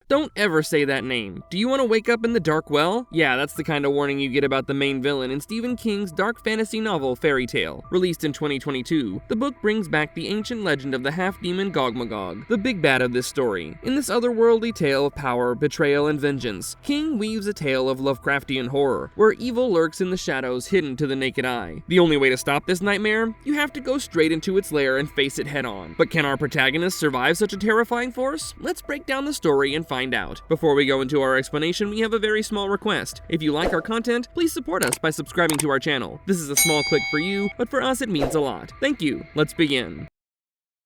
Don't ever say that name. Do you want to wake up in the dark well? Yeah, that's the kind of warning you get about the main villain in Stephen King's dark fantasy novel Fairy Tale. Released in 2022, the book brings back the ancient legend of the half-demon Gogmagog, the big bad of this story. In this otherworldly tale of power, betrayal, and vengeance, King weaves a tale of Lovecraftian horror, where evil lurks in the shadows hidden to the naked eye. The only way to stop this nightmare? You have to go straight into its lair and face it head-on. But can our protagonist survive such a terrifying force? Let's break down the story and find out. Before we go into our explanation, we have a very small request. If you like our content, please support us by subscribing to our channel. This is a small click for you, but for us it means a lot. Thank you. Let's begin.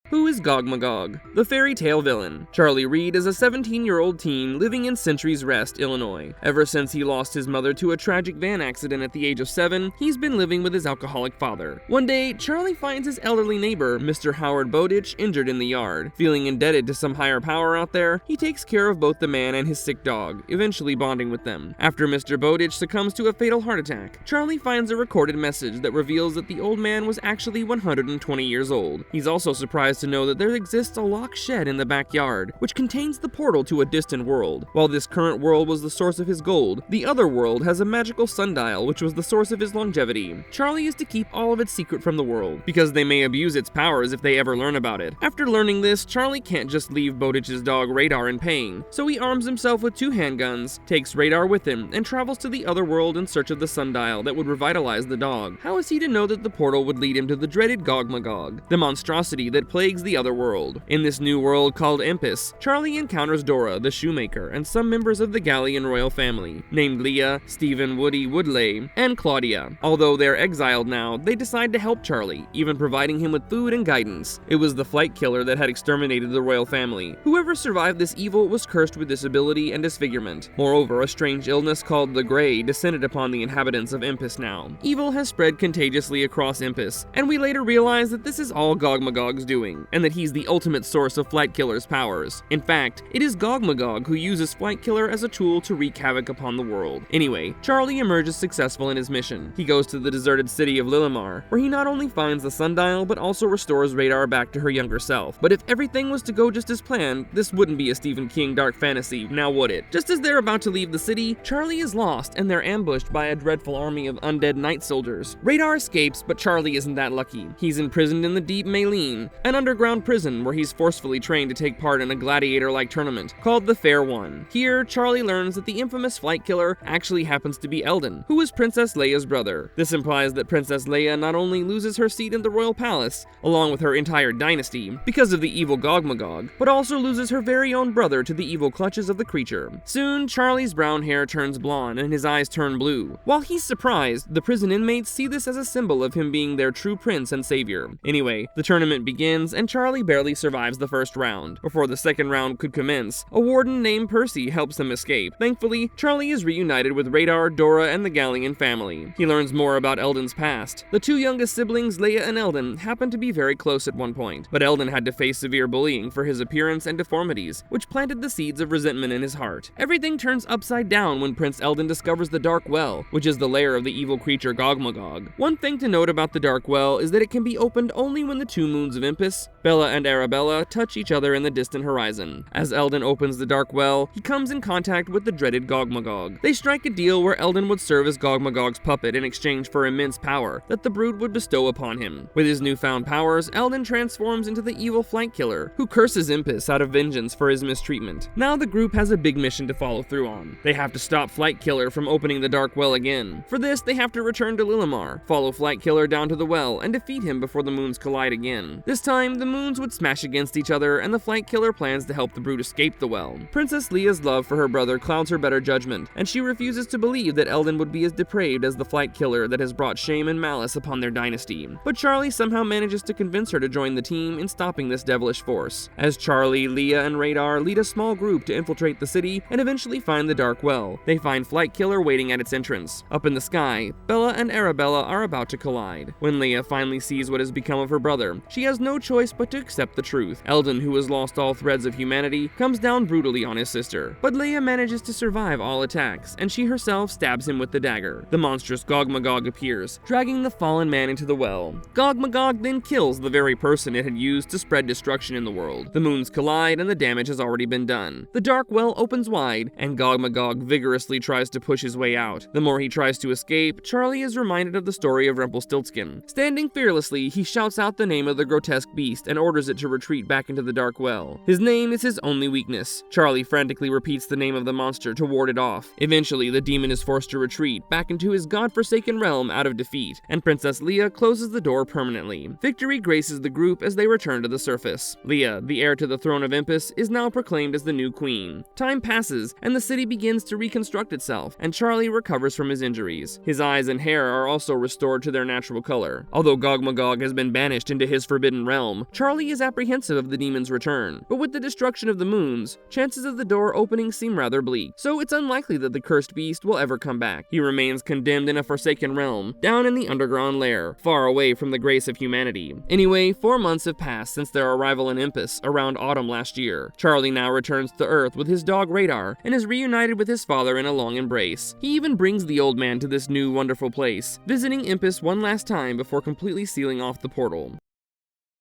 Who is Gogmagog? The fairy tale villain. Charlie Reed is a 17-year-old teen living in Century's Rest, Illinois. Ever since he lost his mother to a tragic van accident at the age of 7, he's been living with his alcoholic father. One day, Charlie finds his elderly neighbor, Mr. Howard Bowditch, injured in the yard. Feeling indebted to some higher power out there, he takes care of both the man and his sick dog, eventually bonding with them. After Mr. Bowditch succumbs to a fatal heart attack, Charlie finds a recorded message that reveals that the old man was actually 120 years old. He's also surprised to know that there exists a locked shed in the backyard, which contains the portal to a distant world. While this current world was the source of his gold, the other world has a magical sundial which was the source of his longevity. Charlie is to keep all of its secret from the world, because they may abuse its powers if they ever learn about it. After learning this, Charlie can't just leave Bowditch's dog Radar in pain, so he arms himself with 2 handguns, takes Radar with him, and travels to the other world in search of the sundial that would revitalize the dog. How is he to know that the portal would lead him to the dreaded Gogmagog, the monstrosity that plagues the other world? In this new world called Impus, Charlie encounters Dora, the shoemaker, and some members of the Gallian royal family, named Leah, Stephen Woody Woodley, and Claudia. Although they're exiled now, they decide to help Charlie, even providing him with food and guidance. It was the flight killer that had exterminated the royal family. Whoever survived this evil was cursed with disability and disfigurement. Moreover, a strange illness called the Grey descended upon the inhabitants of Impus now. Evil has spread contagiously across Impus, and we later realize that this is all Gogmagog's doing, and that he's the ultimate source of Flight Killer's powers. In fact, it is Gogmagog who uses Flight Killer as a tool to wreak havoc upon the world. Anyway, Charlie emerges successful in his mission. He goes to the deserted city of Lilimar, where he not only finds the sundial, but also restores Radar back to her younger self. But if everything was to go just as planned, this wouldn't be a Stephen King dark fantasy, now would it? Just as they're about to leave the city, Charlie is lost and they're ambushed by a dreadful army of undead night soldiers. Radar escapes, but Charlie isn't that lucky. He's imprisoned in the Deep Maylene, an underground prison where he's forcefully trained to take part in a gladiator-like tournament called the Fair One. Here, Charlie learns that the infamous flight killer actually happens to be Eldon, who is Princess Leia's brother. This implies that Princess Leia not only loses her seat in the royal palace, along with her entire dynasty, because of the evil Gogmagog, but also loses her very own brother to the evil clutches of the creature. Soon, Charlie's brown hair turns blonde and his eyes turn blue. While he's surprised, the prison inmates see this as a symbol of him being their true prince and savior. Anyway, the tournament begins and Charlie barely survives the first round. Before the second round could commence, a warden named Percy helps them escape. Thankfully, Charlie is reunited with Radar, Dora, and the Gallian family. He learns more about Eldon's past. The 2 youngest siblings, Leia and Eldon, happen to be very close at one point, but Eldon had to face severe bullying for his appearance and deformities, which planted the seeds of resentment in his heart. Everything turns upside down when Prince Eldon discovers the Dark Well, which is the lair of the evil creature Gogmagog. One thing to note about the Dark Well is that it can be opened only when the 2 moons of Impus, Bella and Arabella, touch each other in the distant horizon. As Eldon opens the Dark Well, he comes in contact with the dreaded Gogmagog. They strike a deal where Eldon would serve as Gogmagog's puppet in exchange for immense power that the brood would bestow upon him. With his newfound powers, Eldon transforms into the evil flight killer, who curses Impus out of vengeance for his mistreatment. Now the group has a big mission to follow through on. They have to stop Flight Killer from opening the Dark Well again. For this, they have to return to Lilimar, follow Flight Killer down to the well, and defeat him before the moons collide again. This time, the moons would smash against each other, and the Flight Killer plans to help the brood escape the well. Princess Leia's love for her brother clouds her better judgment, and she refuses to believe that Eldon would be as depraved as the Flight Killer that has brought shame and malice upon their dynasty. But Charlie somehow manages to convince her to join the team in stopping this devilish force. As Charlie, Leah, and Radar lead a small group to infiltrate the city and eventually find the Dark Well, they find Flight Killer waiting at its entrance. Up in the sky, Bella and Arabella are about to collide. When Leah finally sees what has become of her brother, she has no choice choice but to accept the truth. Eldon, who has lost all threads of humanity, comes down brutally on his sister, but Leia manages to survive all attacks, and she herself stabs him with the dagger. The monstrous Gogmagog appears, dragging the fallen man into the well. Gogmagog then kills the very person it had used to spread destruction in the world. The moons collide, and the damage has already been done. The dark well opens wide, and Gogmagog vigorously tries to push his way out. The more he tries to escape, Charlie is reminded of the story of Rumpelstiltskin. Standing fearlessly, he shouts out the name of the grotesque beast and orders it to retreat back into the dark well. His name is his only weakness. Charlie frantically repeats the name of the monster to ward it off. Eventually, the demon is forced to retreat back into his godforsaken realm out of defeat, and Princess Leia closes the door permanently. Victory graces the group as they return to the surface. Leia, the heir to the throne of Impus, is now proclaimed as the new queen. Time passes, and the city begins to reconstruct itself, and Charlie recovers from his injuries. His eyes and hair are also restored to their natural color. Although Gogmagog has been banished into his forbidden realm, Charlie is apprehensive of the demon's return. But with the destruction of the moons, chances of the door opening seem rather bleak, so it's unlikely that the cursed beast will ever come back. He remains condemned in a forsaken realm, down in the underground lair, far away from the grace of humanity. Anyway, 4 months have passed since their arrival in Impus around autumn last year. Charlie now returns to Earth with his dog Radar, and is reunited with his father in a long embrace. He even brings the old man to this new wonderful place, visiting Impus one last time before completely sealing off the portal.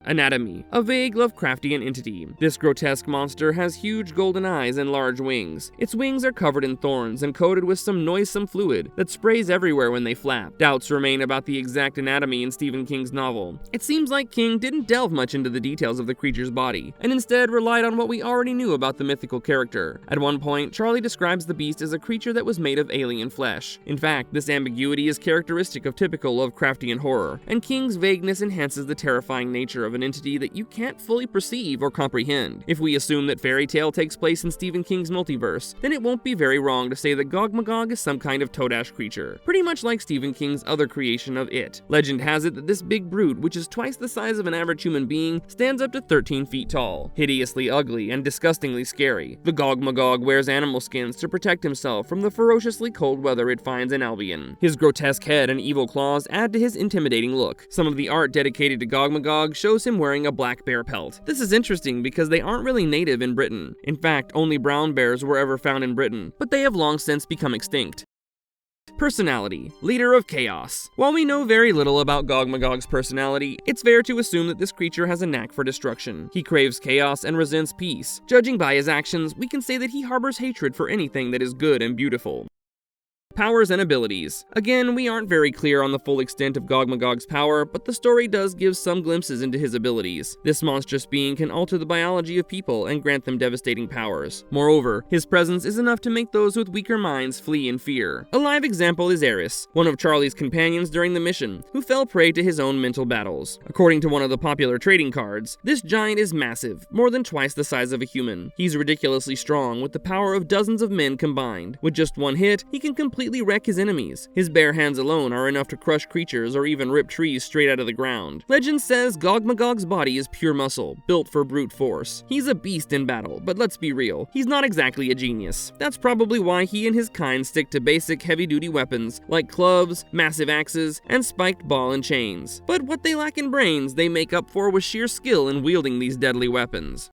Anatomy. A vague Lovecraftian entity. This grotesque monster has huge golden eyes and large wings. Its wings are covered in thorns and coated with some noisome fluid that sprays everywhere when they flap. Doubts remain about the exact anatomy in Stephen King's novel. It seems like King didn't delve much into the details of the creature's body, and instead relied on what we already knew about the mythical character. At one point, Charlie describes the beast as a creature that was made of alien flesh. In fact, this ambiguity is characteristic of typical Lovecraftian horror, and King's vagueness enhances the terrifying nature of an entity that you can't fully perceive or comprehend. If we assume that fairy tale takes place in Stephen King's multiverse, then it won't be very wrong to say that Gogmagog is some kind of toad-ash creature, pretty much like Stephen King's other creation of It. Legend has it that this big brute, which is twice the size of an average human being, stands up to 13 feet tall, hideously ugly and disgustingly scary. The Gogmagog wears animal skins to protect himself from the ferociously cold weather it finds in Albion. His grotesque head and evil claws add to his intimidating look. Some of the art dedicated to Gogmagog shows him wearing a black bear pelt. This is interesting because they aren't really native in Britain. In fact, only brown bears were ever found in Britain, but they have long since become extinct. Personality. Leader of Chaos. While we know very little about Gogmagog's personality, it's fair to assume that this creature has a knack for destruction. He craves chaos and resents peace. Judging by his actions, we can say that he harbors hatred for anything that is good and beautiful. Powers and abilities. Again, we aren't very clear on the full extent of Gogmagog's power, but the story does give some glimpses into his abilities. This monstrous being can alter the biology of people and grant them devastating powers. Moreover, his presence is enough to make those with weaker minds flee in fear. A live example is Eris, one of Charlie's companions during the mission, who fell prey to his own mental battles. According to one of the popular trading cards, this giant is massive, more than twice the size of a human. He's ridiculously strong, with the power of dozens of men combined. With just one hit, he can completely wreck his enemies. His bare hands alone are enough to crush creatures or even rip trees straight out of the ground. Legend says Gogmagog's body is pure muscle, built for brute force. He's a beast in battle, but let's be real, he's not exactly a genius. That's probably why he and his kind stick to basic heavy-duty weapons like clubs, massive axes, and spiked ball and chains. But what they lack in brains, they make up for with sheer skill in wielding these deadly weapons.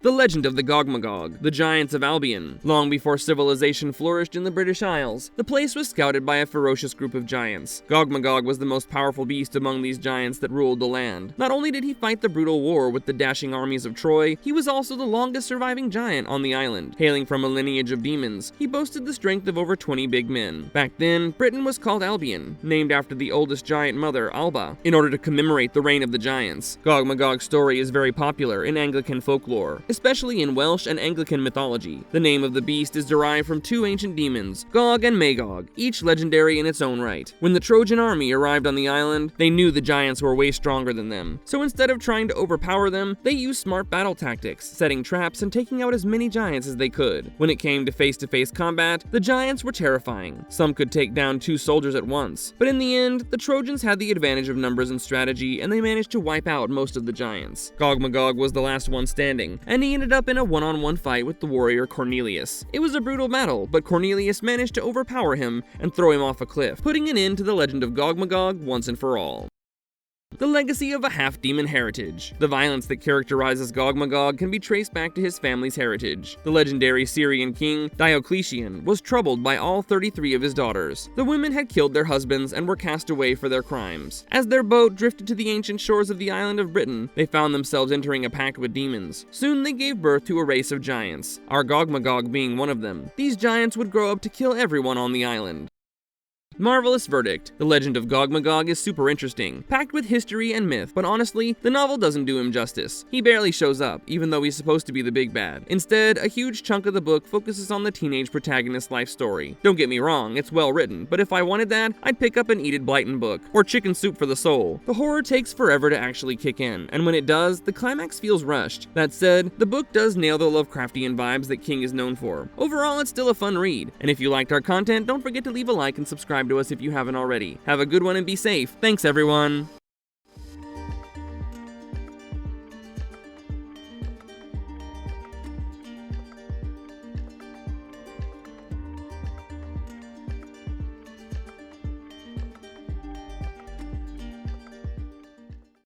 The legend of the Gogmagog, the giants of Albion. Long before civilization flourished in the British Isles, the place was scouted by a ferocious group of giants. Gogmagog was the most powerful beast among these giants that ruled the land. Not only did he fight the brutal war with the dashing armies of Troy, he was also the longest surviving giant on the island. Hailing from a lineage of demons, he boasted the strength of over 20 big men. Back then, Britain was called Albion, named after the oldest giant mother, Alba, in order to commemorate the reign of the giants. Gogmagog's story is very popular in Anglican folklore, especially in Welsh and Anglican mythology. The name of the beast is derived from two ancient demons, Gog and Magog, each legendary in its own right. When the Trojan army arrived on the island, they knew the giants were way stronger than them. So instead of trying to overpower them, they used smart battle tactics, setting traps and taking out as many giants as they could. When it came to face-to-face combat, the giants were terrifying. Some could take down 2 soldiers at once. But in the end, the Trojans had the advantage of numbers and strategy, and they managed to wipe out most of the giants. Gogmagog was the last one standing, and he ended up in a one-on-one fight with the warrior Cornelius. It was a brutal battle, but Cornelius managed to overpower him and throw him off a cliff, putting an end to the legend of Gogmagog once and for all. The legacy of a half-demon heritage. The violence that characterizes Gogmagog can be traced back to his family's heritage. The legendary Syrian king, Diocletian, was troubled by all 33 of his daughters. The women had killed their husbands and were cast away for their crimes. As their boat drifted to the ancient shores of the island of Britain, they found themselves entering a pact with demons. Soon they gave birth to a race of giants, our Gogmagog being one of them. These giants would grow up to kill everyone on the island. Marvelous verdict. The legend of Gogmagog is super interesting, packed with history and myth, but honestly, the novel doesn't do him justice. He barely shows up, even though he's supposed to be the big bad. Instead, a huge chunk of the book focuses on the teenage protagonist's life story. Don't get me wrong, it's well written, but if I wanted that, I'd pick up an Enid Blyton book, or Chicken Soup for the Soul. The horror takes forever to actually kick in, and when it does, the climax feels rushed. That said, the book does nail the Lovecraftian vibes that King is known for. Overall, it's still a fun read, and if you liked our content, don't forget to leave a like and subscribe to us if you haven't already. Have a good one and be safe. Thanks, everyone.